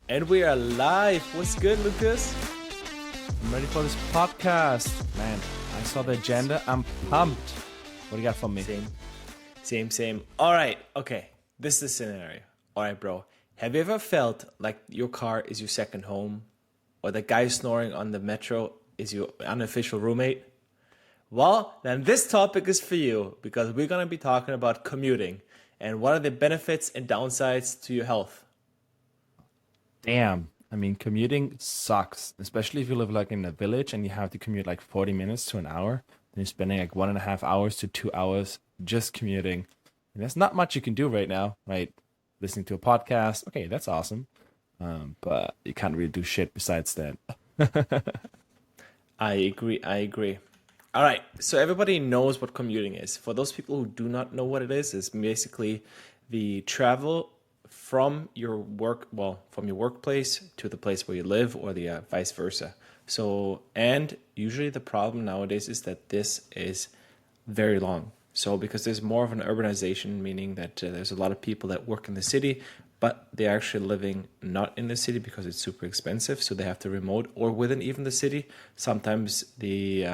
And we are live. What's good, Lucas? I'm ready for this podcast. Man, I saw the agenda. I'm pumped. What do you got for me? Same. All right. Okay. This is the scenario. All right, bro. Have you ever felt like your car is your second home? Or the guy snoring on the metro is your unofficial roommate? Well, then this topic is for you because we're going to be talking about commuting and what are the benefits and downsides to your health. Damn. I mean, commuting sucks, especially if you live like in a village and you have to commute like 40 minutes to an hour. Then you're spending like 1.5 hours to 2 hours just commuting. And there's not much you can do right now, right? Listening to a podcast. Okay, that's awesome. But you can't really do shit besides that. I agree. All right, so everybody knows what commuting is. For those people who do not know what it is, it's basically the travel from your from your workplace to the place where you live, or the vice versa. So, and usually the problem nowadays is that this is very long. So, because there's more of an urbanization, meaning that there's a lot of people that work in the city, but they're actually living not in the city because it's super expensive. So they have to remote or within even the city. Sometimes the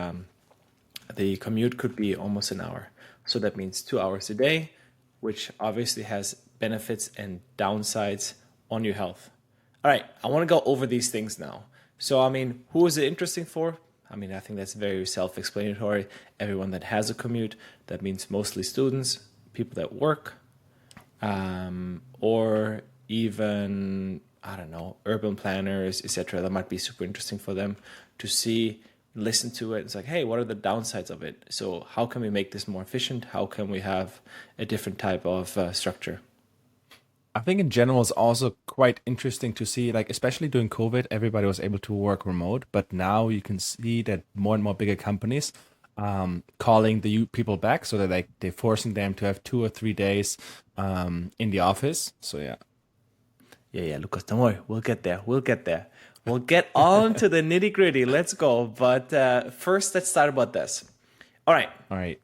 commute could be almost an hour. So that means 2 hours a day, which obviously has benefits and downsides on your health. All right, I want to go over these things now. So, I mean, who is it interesting for? I mean, I think that's very self explanatory. Everyone that has a commute, that means mostly students, people that work, or even, I don't know, urban planners, etc. That might be super interesting for them to see, listen to it. It's like, hey, what are the downsides of it? So how can we make this more efficient? How can we have a different type of structure? I think in general it's also quite interesting to see, like especially during COVID, everybody was able to work remote, but now you can see that more and more bigger companies calling the people back, so that like they're forcing them to have 2 or 3 days in the office. So yeah. Yeah, Lucas, don't worry. We'll get there. We'll get on to the nitty gritty. Let's go. But first, let's start about this. All right. All right.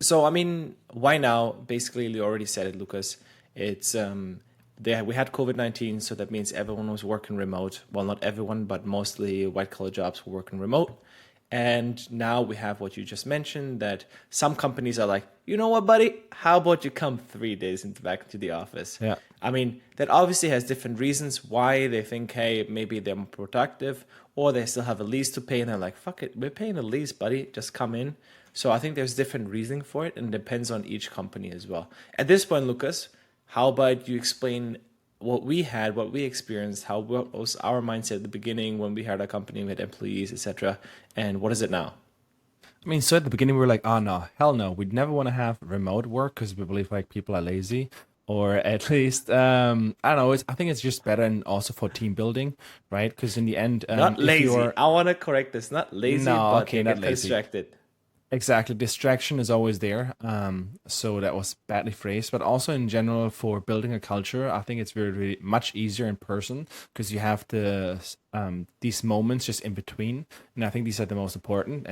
So, I mean, why now? Basically, you already said it, Lucas. It's we had COVID-19, so that means everyone was working remote. Well, not everyone, but mostly white collar jobs were working remote. And now we have what you just mentioned, that some companies are like, you know what, buddy? How about you come 3 days back into the office? Yeah. I mean, that obviously has different reasons why they think, hey, maybe they're more productive, or they still have a lease to pay and they're like, fuck it, we're paying a lease, buddy. Just come in. So I think there's different reasoning for it, and it depends on each company as well. At this point, Lucas, how about you explain what we had, what we experienced, what was our mindset at the beginning when we had a company, we had employees, etc., and what is it now? I mean, so at the beginning we were like, oh no, hell no, we'd never want to have remote work because we believe like people are lazy, or at least I don't know. I think it's just better, and also for team building, right? Because in the end, Not if lazy. you're I want to correct this. Not lazy, no, but okay, they not get lazy. distracted. Exactly. Distraction is always there. So that was badly phrased, but also in general for building a culture, I think it's very much easier in person because you have these moments just in between, and I think these are the most important.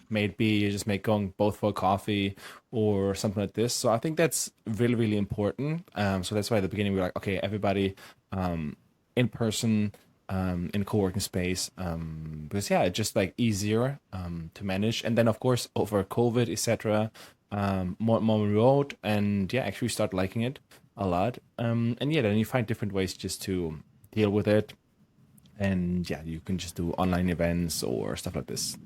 Maybe you just make going both for coffee or something like this. So I think that's really important. So that's why at the beginning we were like, okay, everybody, in person, in co-working space, because yeah, it's just like easier to manage. And then of course over COVID, etc., more remote, and yeah, actually start liking it a lot. And yeah, then you find different ways just to deal with it, and yeah, you can just do online events or stuff like this.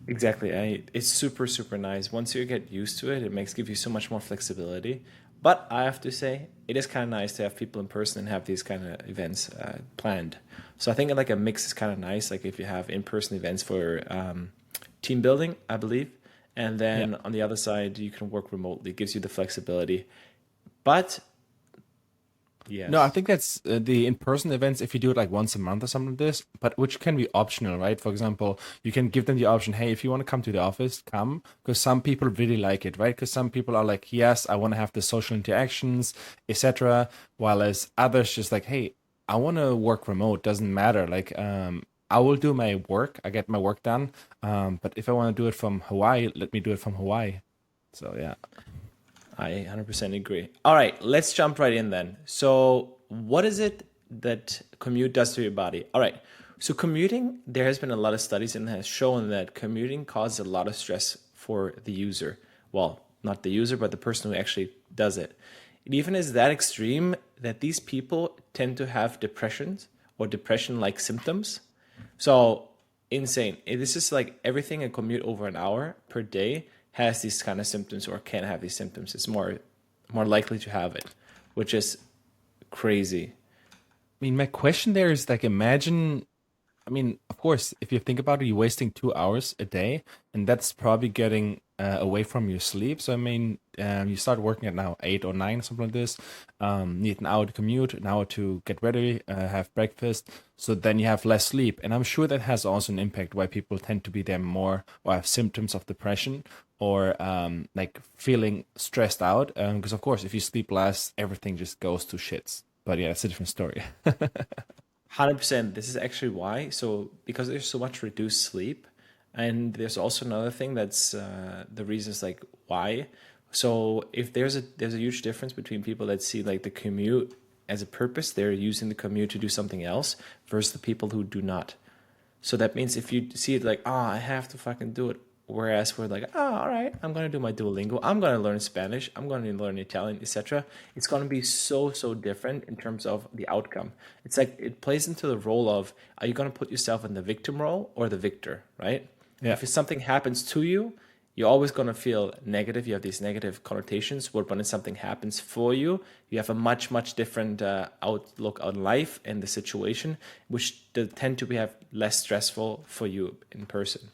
Exactly. It's super nice. Once you get used to it, it makes give you so much more flexibility. But I have to say, it is kind of nice to have people in person and have these kind of events planned. So I think like a mix is kind of nice. Like if you have in-person events for team building, I believe, and Yeah. then on the other side, you can work remotely. It gives you the flexibility. But No, I yes. think that's the in-person events if you do it like once a month or something like this, but which can be optional, right? For example, you can give them the option, hey, if you want to come to the office, come, because some people really like it, right? Because some people are like, yes, I want to have the social interactions, etc. While as others just like, hey, I want to work remote, doesn't matter. Like, I will do my work, I get my work done. But if I want to do it from Hawaii, let me do it from Hawaii. So yeah. I 100% agree. All right, let's jump right in then. So, what is it? that commute does to your body. All right. So commuting, there has been a lot of studies and has shown that commuting causes a lot of stress for the user. Well, not the user, but the person who actually does it. It even is that extreme that these people tend to have depressions or depression-like symptoms. So insane. This is like everything a commute over an hour per day has these kind of symptoms or can have these symptoms. It's more likely to have it, which is crazy. I mean, my question there is like, imagine, I mean, of course, if you think about it, you're wasting 2 hours a day, and that's probably getting away from your sleep. So, I mean, you start working at now 8 or 9, something like this. Need an hour to commute, an hour to get ready, have breakfast. So then you have less sleep. And I'm sure that has also an impact why people tend to be there more or have symptoms of depression or like feeling stressed out. Because, of course, if you sleep less, everything just goes to shits. But yeah, it's a different story. 100%. This is actually why. So, because there's so much reduced sleep, and there's also another thing that's the reasons like why. So, if there's a huge difference between people that see like the commute as a purpose, they're using the commute to do something else, versus the people who do not. So that means if you see it like, oh, I have to fucking do it. Whereas we're like, oh, all right, I'm gonna do my Duolingo. I'm gonna learn Spanish. I'm gonna learn Italian, etc. It's gonna be so different in terms of the outcome. It's like it plays into the role of, are you gonna put yourself in the victim role or the victor, right? Yeah. If something happens to you, you're always gonna feel negative. You have these negative connotations. But when something happens for you, you have a much different outlook on life and the situation, which tend to be have less stressful for you in person.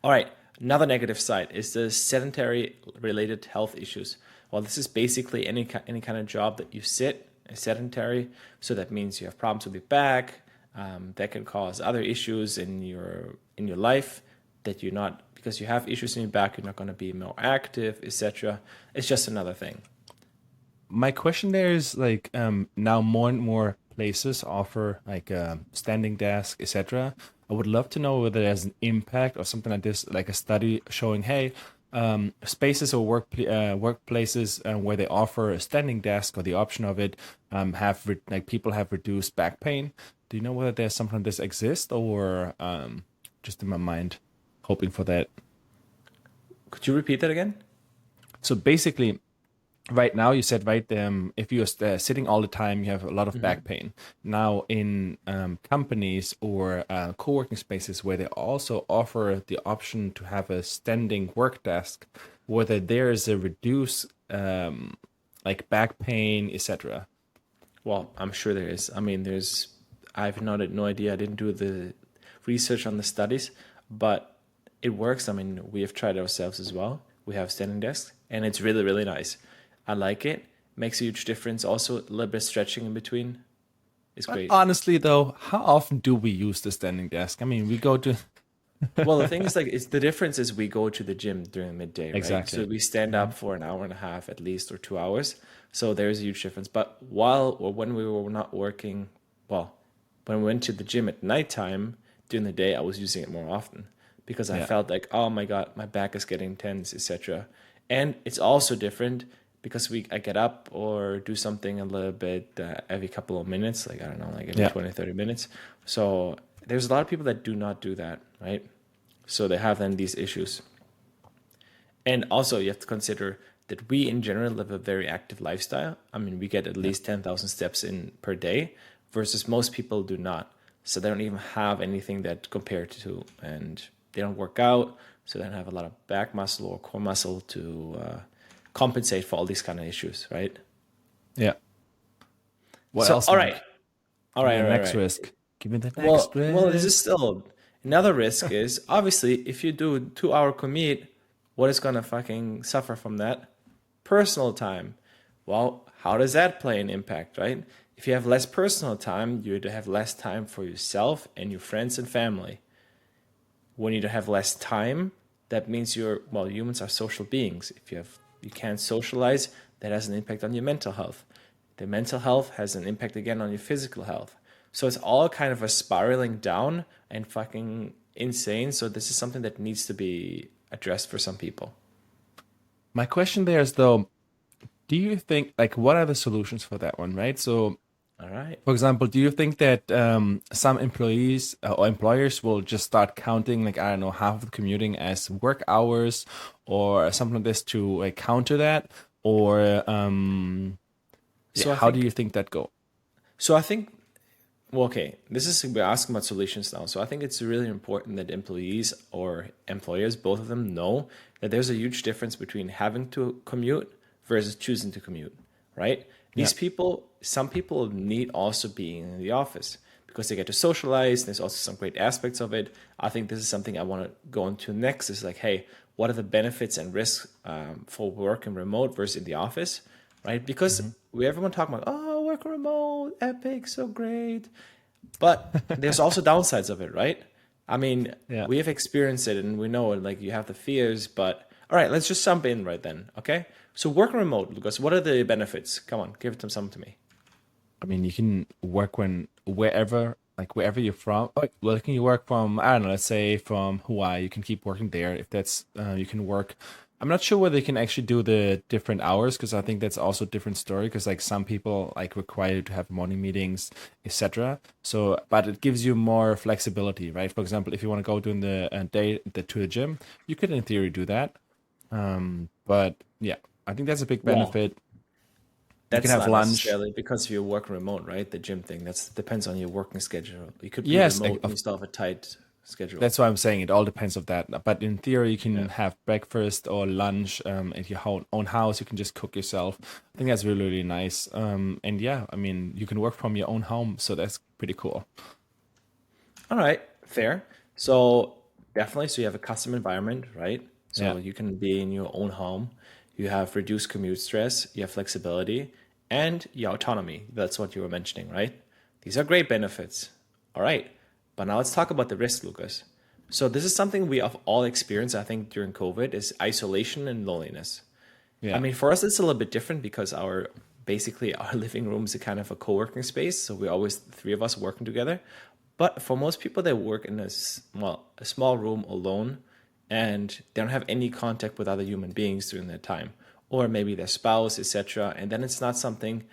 All right, another negative side is the sedentary related health issues. Well, this is basically any kind of job that you sit, sedentary. So that means you have problems with your back. That can cause other issues in your life that you're not because you have issues in your back. You're not going to be more active, etc. It's just another thing. My question there is like now more and more places offer like a standing desk, etc. I would love to know whether there's an impact or something like this, like a study showing, hey, spaces or workplaces where they offer a standing desk or the option of it like people have reduced back pain. Do you know whether there's something like this exists or just in my mind, hoping for that? Could you repeat that again? So basically, right now you said right if you're sitting all the time you have a lot of back pain. Now in companies or co-working spaces where they also offer the option to have a standing work desk, whether there is a reduced like back pain, etc. Well, I'm sure there is. I mean, I've no idea. I didn't do the research on the studies, but it works. I mean, we have tried ourselves as well. We have standing desks, and it's really nice. I like it. Makes a huge difference. Also, a little bit of stretching in between is But great. honestly though, how often do we use the standing desk? I mean, we go to Well, the thing is, like, it's the difference is we go to the gym during midday, right? So exactly. we stand up for an hour and a half at least or 2 hours. So there's a huge difference. But while or when we were not working, well, when we went to the gym at nighttime during the day, I was using it more often because I Yeah. felt like, oh my God, my back is getting tense, etc. And it's also different because I get up or do something a little bit every couple of minutes, like I don't know, like every Yeah. 20, 30 minutes. So there's a lot of people that do not do that, right? So they have then these issues. And also you have to consider that we in general live a very active lifestyle. I mean, we get at Yeah. least 10,000 steps in per day versus most people do not. So they don't even have anything that compared to, and they don't work out. So they don't have a lot of back muscle or core muscle to compensate for all these kind of issues, right? Yeah. What So, else, all man? right, Give me the all next right. risk. Give me the next Well, this is risk. still another risk is obviously if you do a 2 hour commute, what is gonna fucking suffer from that? Personal time. Well, how does that play an impact, right? If you have less personal time, you have less time for yourself and your friends and family. When you have less time, that means humans are social beings. If you can't socialize, that has an impact on your mental health. The mental health has an impact again on your physical health. So it's all kind of a spiraling down and fucking insane. So this is something that needs to be addressed for some people. My question there is though, do you think like what are the solutions for that one, right? So All right. For example, do you think that some employees or employers will just start counting, like, I don't know, half of the commuting as work hours or something like this to like counter that? Or yeah, So I how do think you think that go? so I think well, okay, this is we're asking about solutions now. So I think it's really important that employees or employers, both of them, know that there's a huge difference between having to commute versus choosing to commute, right? Yeah. These people, some people need also being in the office because they get to socialize. There's also some great aspects of it. I think this is something I want to go into next. Is like, hey, what are the benefits and risks for working remote versus in the office, right? Because Hmm. we everyone talking about, oh, work remote, epic, so great. But there's also downsides of it, right? I mean, Yeah. we have experienced it and we know it, like you have the fears, but all right, let's just jump in right then, okay? So working remote, Lucas, what are the benefits? Come on, give it some to me. I mean, you can work when wherever, like wherever you're from. Like, well, can you work from? I don't know. Let's say from Hawaii, you can keep working there. If that's, you can work. I'm not sure whether you can actually do the different hours because I think that's also a different story. Because like some people like require you to have morning meetings, etc. So, but it gives you more flexibility, right? For example, if you want to go during the day to the gym, you could in theory do that. But yeah, I think that's a big Well, benefit. You can that's have not lunch. necessarily because you're working remote, right? The gym thing, that's depends on your working schedule. You could be Yes, remote and you still have a tight schedule. that's why I'm saying it all depends of that. But in theory, you can Yeah. have breakfast or lunch at your own house. You can just cook yourself. I think that's really, really nice. And yeah, I mean, you can work from your own home, so that's pretty cool. All right, fair. So definitely, so you have a custom environment, right? Yeah. So you can be in your own home. You have reduced commute stress, you have flexibility, and your autonomy. That's what you were mentioning, right? These are great benefits. All right, but now let's talk about the risk, Lucas. So this is something we have all experienced, I think, during COVID, is isolation and loneliness. I Yeah. mean, for us, it's a little bit different because our basically our living room is a kind of a co-working space, so we're always the three of us working together. But for most people, they work in a small room alone, and they don't have any contact with other human beings during that time, or maybe their spouse, etc. And then it's not something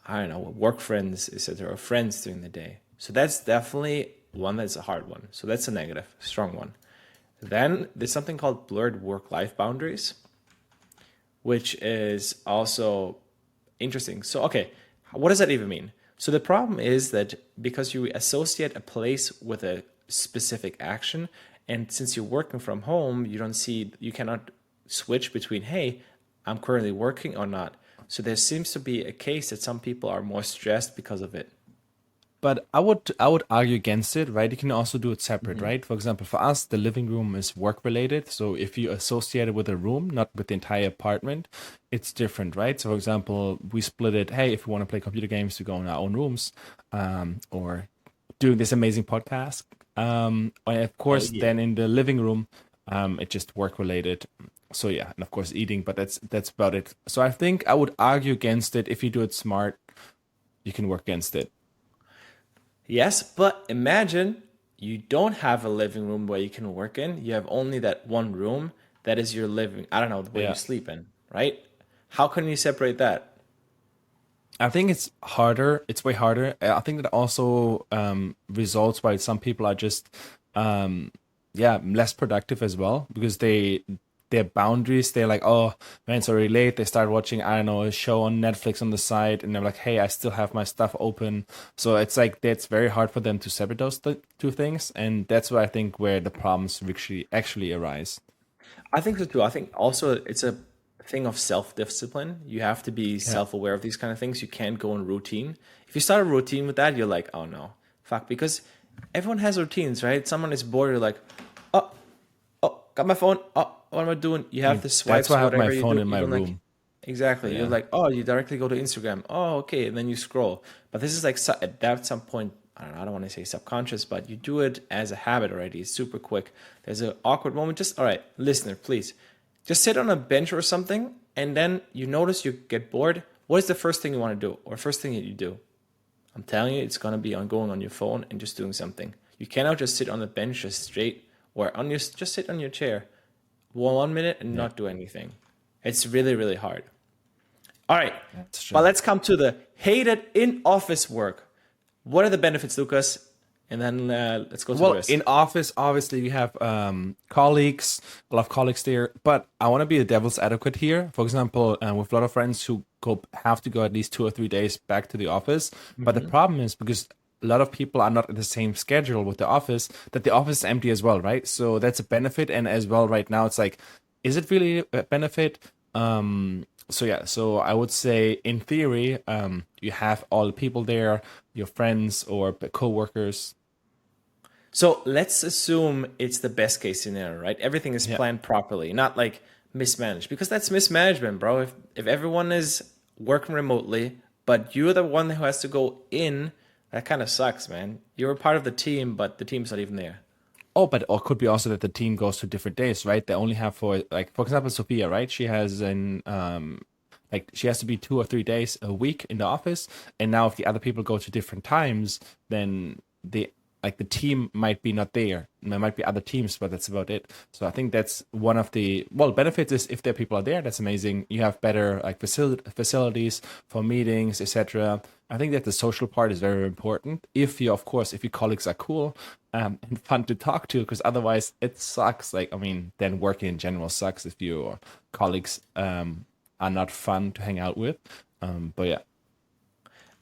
I don't know, work friends, etc., or friends during the day. So that's definitely one that's a hard one. So that's a negative, strong one. Then there's something called blurred work-life boundaries, which is also interesting. So, okay, what does that even mean? So, the problem is that because you associate a place with a specific action, and since you're working from home, you cannot switch between, hey, I'm currently working or not. So, there seems to be a case that some people are more stressed because of it. But I would argue against it, right? You can also do it separate, right? For example, for us, the living room is work related. So if you associate it with a room, not with the entire apartment, it's different, right? So for example, we split it. Hey, if we want to play computer games, we go in our own rooms, or doing this amazing podcast. And of Oh, course, yeah. then in the living room, it just work related. So yeah, and of course eating, but that's about it. So I think I would argue against it. If you do it smart, you can work against it. Yes, but imagine you don't have a living room where you can work in. You have only that one room that is your living, I don't know, where you Yeah. sleep in, right? How can you separate that? I think it's harder. It's way harder. I think that also results why some people are just um, yeah, less productive as well because their boundaries. They're like, oh man, it's already late. They start watching, I don't know, a show on Netflix on the side, and they're like, hey, I still have my stuff open. So it's like that's very hard for them to separate those two things, and that's where I think where the problems actually arise. I think so too. I think also it's a thing of self-discipline. You have to be Yeah. self-aware of these kind of things. You can't go in routine. If you start a routine with that, you're like, oh no, fuck, because everyone has routines, right? Someone is bored, you're like, oh, oh, got my phone. Oh, what am I doing? You I have mean, the that's swipes why or I have my whatever you phone do. in my You don't like room. exactly. You're Yeah. like, oh, you directly go to Instagram. Oh, okay, and then you scroll. But this is like at that some point. I don't know. I don't want to say subconscious, but you do it as a habit already. It's super quick. There's an awkward moment. Just all right, listener, please, just sit on a bench or something, and then you notice you get bored. What is the first thing you want to do, or first thing that you do? I'm telling you, it's gonna be on going on your phone and just doing something. You cannot just sit on the bench just straight, or on your just sit on your chair 1 minute and Yeah. not do anything. It's really, really hard. All right. That's But true. let's come to the hated in office work. What are the benefits, Lucas? And then let's go to the Well, risk. in office, obviously, you have colleagues, a lot of colleagues there. But I want to be a devil's advocate here. For example, with a lot of friends who have to go at least 2 or 3 days back to the office. But the problem is because a lot of people are not in the same schedule with the office, that the office is empty as well, right? So that's a benefit. And as well, right now, it's like, is it really a benefit? So yeah, so I would say in theory, you have all the people there, your friends or co-workers. So let's assume it's the best case scenario, right? Everything is Yeah. planned properly, not like mismanaged, because that's mismanagement, bro. If everyone is working remotely, but you're the one who has to go in, that kind of sucks, man. You're a part of the team, but the team's not even there. Oh, but or could be also that the team goes to different days, right? They only have for like for example Sophia, right? She has an like she has to be 2 or 3 days a week in the office, and now if the other people go to different times, then the team might be not there. There might be other teams, but that's about it. So I think that's one of the benefits is if the people are there, that's amazing. You have better like facilities for meetings, etc. I think that the social part is very important. If you, of course, if your colleagues are cool and fun to talk to, because otherwise it sucks. Like I mean, then working in general sucks if your colleagues are not fun to hang out with. But yeah,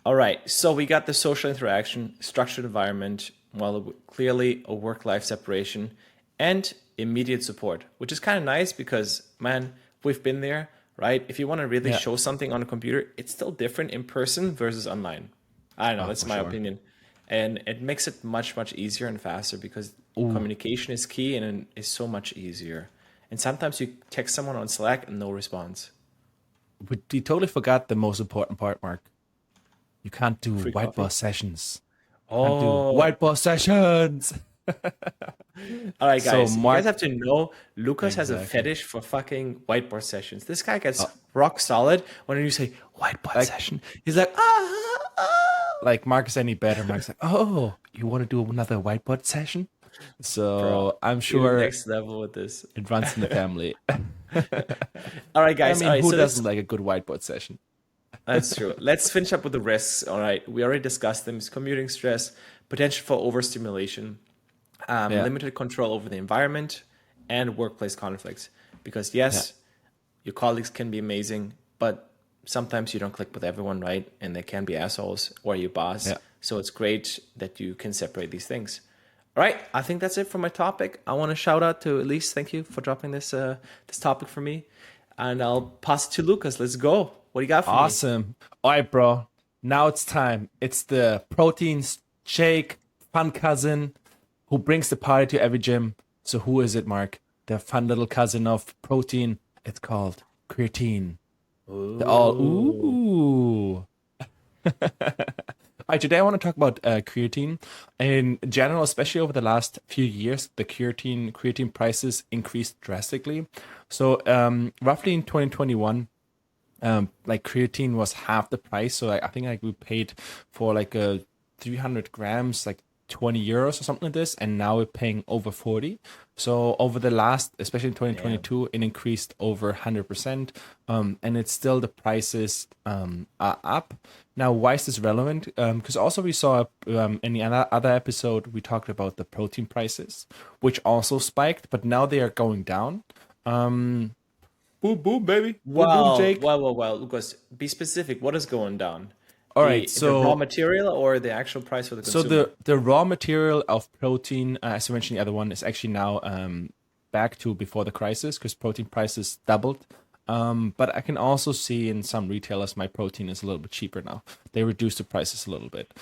All right, so we got the social interaction, structured environment, well, clearly a work-life separation, and immediate support, which is kind of nice because, man, we've been there, right? If you want to really yeah, show something on a computer, it's still different in person versus online. I don't know, oh, that's for my sure. opinion. And it makes it much, much easier and faster because communication is key and it is so much easier. And sometimes you text someone on Slack and no response. We totally forgot the most important part, Mark. You can't do Free white coffee? boss sessions. Can't do Oh, white boss sessions. all right, So guys, you guys Mark, have to know Lucas has a exactly. fetish for fucking whiteboard sessions. This guy gets Uh, rock solid when you say whiteboard like session. He's like, like Mark is any better. Mark's like, oh, you want to do another whiteboard session? bro, So I'm you're sure next level with this. it runs in the family. All right, I guys. All mean, right, who so doesn't this like a good whiteboard session? that's true. Let's finish up with the risks. All right, we already discussed them: it's commuting stress, potential for overstimulation, Yeah, limited control over the environment, and workplace conflicts. Because yeah, yes, your colleagues can be amazing, but sometimes you don't click with everyone, right? And they can be assholes or your boss. yeah. So it's great that you can separate these things. All right, I think that's it for my topic. I want to shout out to Elise. Thank you for dropping this topic for me, and I'll pass it to Lucas. Let's go. What do you got for me? Awesome. All right, bro. Now it's time. It's the protein shake fun cousin who brings the party to every gym. So who is it, Mark? The fun little cousin of protein. It's called creatine. The all Ooh. ooh. All right, today I want to talk about creatine in general, especially over the last few years. The creatine prices increased drastically. So roughly in 2021, like creatine was half the price. So I think like we paid for like a 300 grams, like 20 euros or something like this, and now we're paying over 40. So over the last, especially in Damn. 2022, it increased over 100%. And it's still the prices are up. Now, why is this relevant? Because also we saw in the other episode we talked about the protein prices, which also spiked, but now they are going down. Boom, boom, baby. Boom, boom, Well, Jake. well, well, well, Lucas, be specific. What is going down? All right, The raw so material or the actual price for the so consumer? the raw material of protein, as I mentioned, the other one is actually now back to before the crisis because protein prices doubled. But I can also see in some retailers my protein is a little bit cheaper now. They reduced the prices a little bit.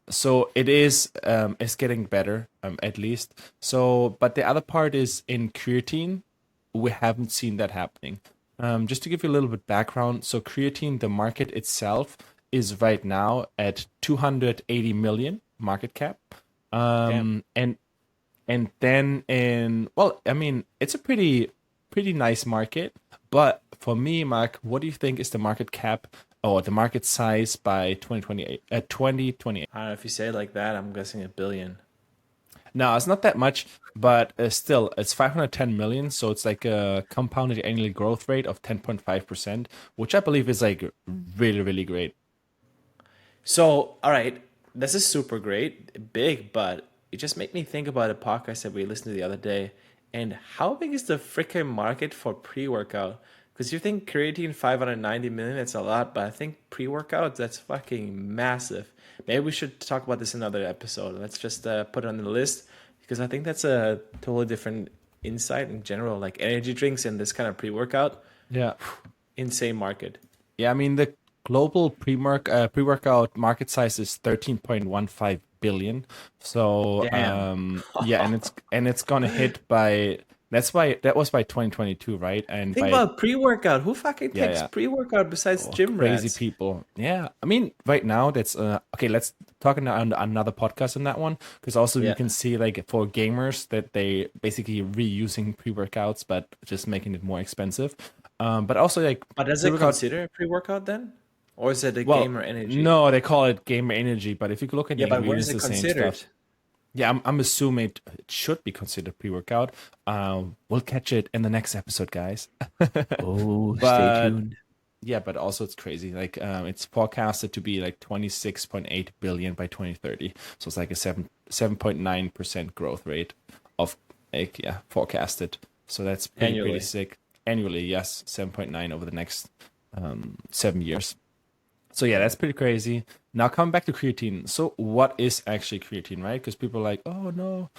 So it is it's getting better at least. So, but the other part is in creatine, we haven't seen that happening. Just to give you a little bit background, so creatine, the market itself is right now at 280 million market cap. Damn. And then in well, I mean, it's a pretty nice market. But for me, Mark, what do you think is the market cap or the market size by 2028? 2028. I don't know if you say it like that. I'm guessing a billion. No, it's not that much, but still, it's 510 million. So it's like a compounded annual growth rate of 10.5%, which I believe is like really, really great. So, all right, this is super great, big, but it just made me think about a podcast that we listened to the other day. And how big is the freaking market for pre-workout? Because you think creatine 590 million, it's a lot, but I think pre-workout, that's fucking massive. Maybe we should talk about this in another episode. Let's just put it on the list because I think that's a totally different insight in general. Like energy drinks and this kind of pre-workout, Yeah. insane market. Yeah, I mean the global pre-workout market size is 13.15 billion. So Damn. yeah, and it's gonna hit by that was by 2022, right? And Think by about pre-workout. Who fucking yeah, takes yeah. pre-workout besides Oh, gym crazy rats? people. Yeah. I mean, right now that's okay, let's talk on another podcast on that one because also you Yeah. can see like for gamers that they basically reusing pre-workouts but just making it more expensive. But also like But does it pre-workout. consider a pre-workout then? Or is it a Well, gamer energy? no, they call it gamer energy, but if you look at the Yeah, but what is ingredients, it the same considered? stuff. Yeah, I'm assuming it should be considered pre-workout. We'll catch it in the next episode, guys. Oh, stay But tuned. yeah, but also it's crazy. Like it's forecasted to be like 26.8 billion by 2030. So it's like a 7.9% growth rate of like yeah, forecasted. So that's pretty Annually. sick. Annually, yes, 7.9 over the next 7 years. So yeah, that's pretty crazy. Now coming back to creatine. So what is actually creatine, right? Because people are like, oh no,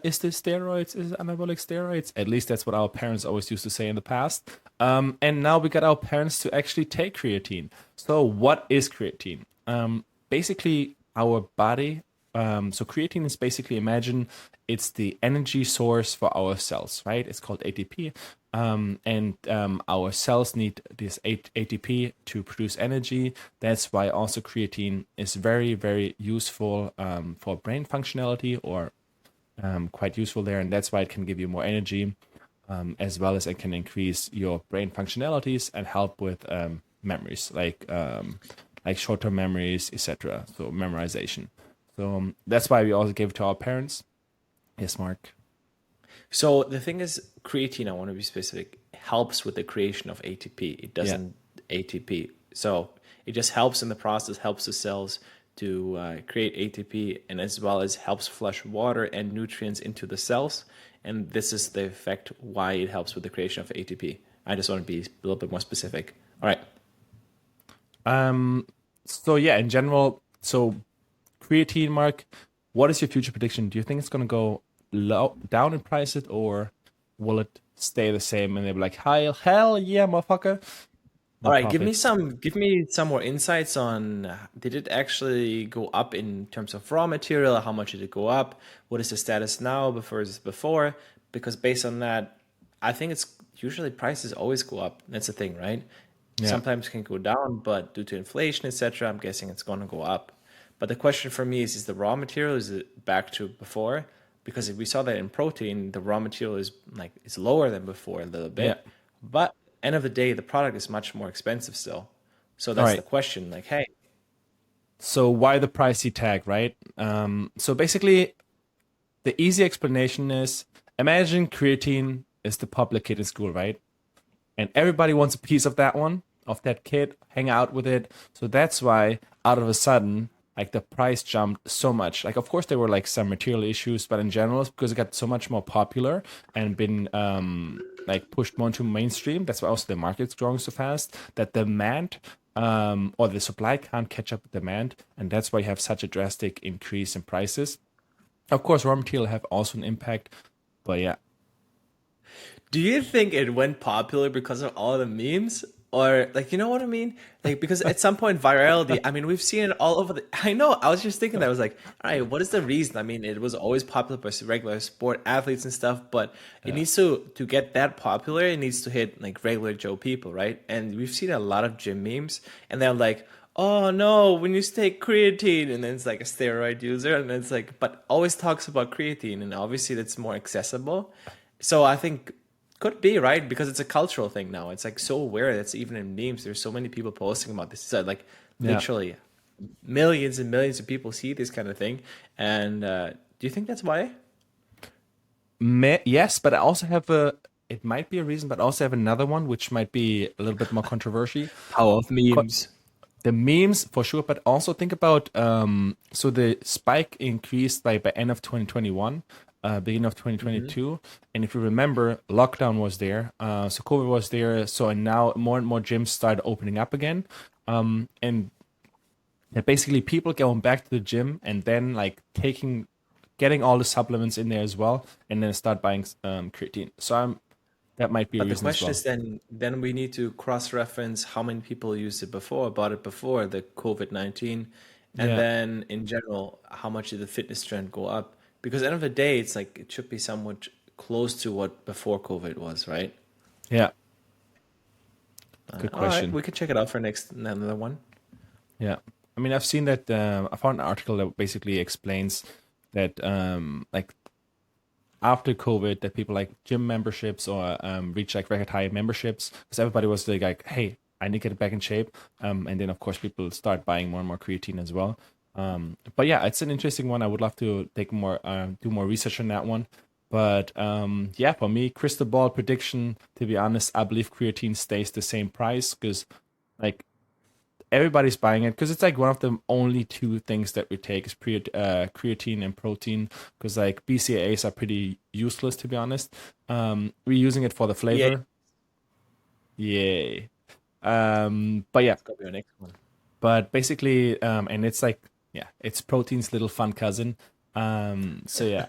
is this steroids? Is it anabolic steroids? At least that's what our parents always used to say in the past. And now we got our parents to actually take creatine. So what is creatine? Basically, our body. So creatine is basically imagine it's the energy source for our cells, right? It's called ATP, and our cells need this ATP to produce energy. That's why also creatine is very, very useful for brain functionality or quite useful there, and that's why it can give you more energy, as well as it can increase your brain functionalities and help with memories, like short-term memories, etc. So memorization. So that's why we also give it to our parents. Yes, Mark. So the thing is, creatine, I want to be specific, helps with the creation of ATP. It Yeah. doesn't ATP. So it just helps in the process, helps the cells to create ATP, and as well as helps flush water and nutrients into the cells. And this is the effect why it helps with the creation of ATP. I just want to be a little bit more specific. All right. So yeah, in general, so creatine, Mark, what is your future prediction? Do you think it's gonna go down in price it or will it stay the same and they'll be like, hell yeah, motherfucker. All No right, profits. give me some more insights on did it actually go up in terms of raw material? How much did it go up? What is the status now versus before? Because based on that, I think it's usually prices always go up. That's the thing, right? Yeah. Sometimes can go down, but due to inflation, etc., I'm guessing it's going to go up. But the question for me is the raw material is it back to before? Because if we saw that in protein, the raw material is lower than before a little Yeah. bit, but end of the day, the product is much more expensive still. So All that's the right. question. Like, hey, So why the pricey tag, right? So basically the easy explanation is imagine creatine is the public kid in school, right? And everybody wants a piece of that one, of that kid, hang out with it. So that's why out of a sudden, like the price jumped so much. Like of course there were like some material issues, but in general, it's because it got so much more popular and been like pushed more into mainstream. That's why also the market's growing so fast that demand or the supply can't catch up with demand, and that's why you have such a drastic increase in prices. Of course, raw material have also an impact, but yeah, do you think it went popular because of all the memes? Or like you know what I mean? Like because at some point virality, I mean we've seen it all over the I know, I was just thinking that I was like, all right, what is the reason? I mean, it was always popular by regular sport athletes and stuff, but it yeah, needs to get that popular, it needs to hit like regular Joe people, right? And we've seen a lot of gym memes and they're like, oh no, when you take creatine, and then it's like a steroid user, and it's like, but always talks about creatine, and obviously that's more accessible. So I think could be right because it's a cultural thing now. It's like so aware that's even in memes. There's so many people posting about this. So like yeah. literally millions and millions of people see this kind of thing. And do you think that's why? Yes, but I also have a. It might be a reason, but I also have another one which might be a little bit more controversial. Power of memes. The memes for sure, but also think about so the spike increased by end of 2021, beginning of 2022, and if you remember, lockdown was there, so COVID was there, so and now more and more gyms started opening up again, and basically people going back to the gym and then like getting all the supplements in there as well, and then start buying creatine. So that might be a But the reason as question well. is then we need to cross-reference how many people used it before, bought it before the COVID-19, and Yeah, then in general, how much did the fitness trend go up? Because at the end of the day, it's like it should be somewhat close to what before COVID was, right? yeah, good All right, question. we can check it out for another one. Yeah. I mean, I've seen that. I found an article that basically explains that, like after COVID, that people like gym memberships or reach like record high memberships because everybody was like, hey, I need to get back in shape. And then of course people start buying more and more creatine as well. But yeah, it's an interesting one. I would love to take more, do more research on that one. But yeah, for me, crystal ball prediction. To be honest, I believe creatine stays the same price because like everybody's buying it because it's like one of the only two things that we take is creatine and protein because like BCAAs are pretty useless to be honest. We're using it for the Yeah, flavor. Yay. But yeah, it's gonna be our next one. but basically, and it's like, yeah, it's protein's little fun cousin. So yeah,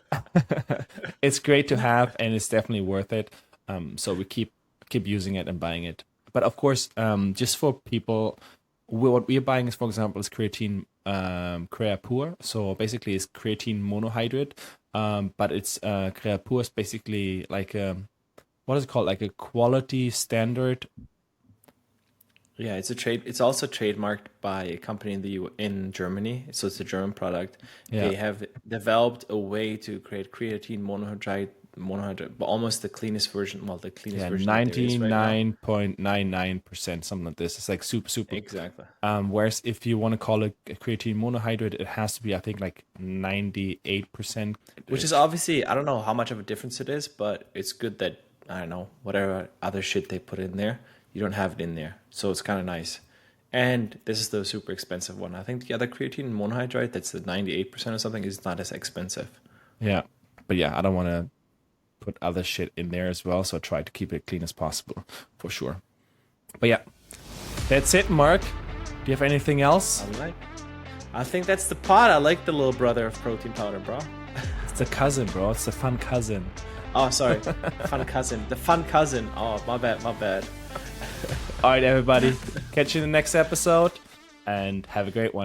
it's great to have, and it's definitely worth it. So we keep using it and buying it. But of course, just for people, what we're buying is, for example, is creatine Creapure. So basically, it's creatine monohydrate. But it's Creapure is basically like what is it called? Like a quality standard. Yeah, it's also trademarked by a company in Germany, so it's a German product. Yeah. They have developed a way to create creatine monohydrate, but almost the cleanest version, well, the cleanest Yeah, version that there is right now. 99.99%, something like this. It's like super, super. Exactly. Whereas if you want to call it a creatine monohydrate, it has to be, I think, like 98%. Which is obviously, I don't know how much of a difference it is, but it's good that, I don't know, whatever other shit they put in there, you don't have it in there. So it's kind of nice. And this is the super expensive one. I think the other creatine monohydrate, that's the 98% or something, is not as expensive. Yeah. But yeah, I don't want to put other shit in there as well. So I try to keep it clean as possible for sure. But yeah, that's it, Mark. Do you have anything else? I think that's the pot. I like the little brother of protein powder, bro. It's the cousin, bro. It's the fun cousin. Oh, sorry. Fun cousin. The fun cousin. Oh, my bad, my bad. All right, everybody. Catch you in the next episode and have a great one.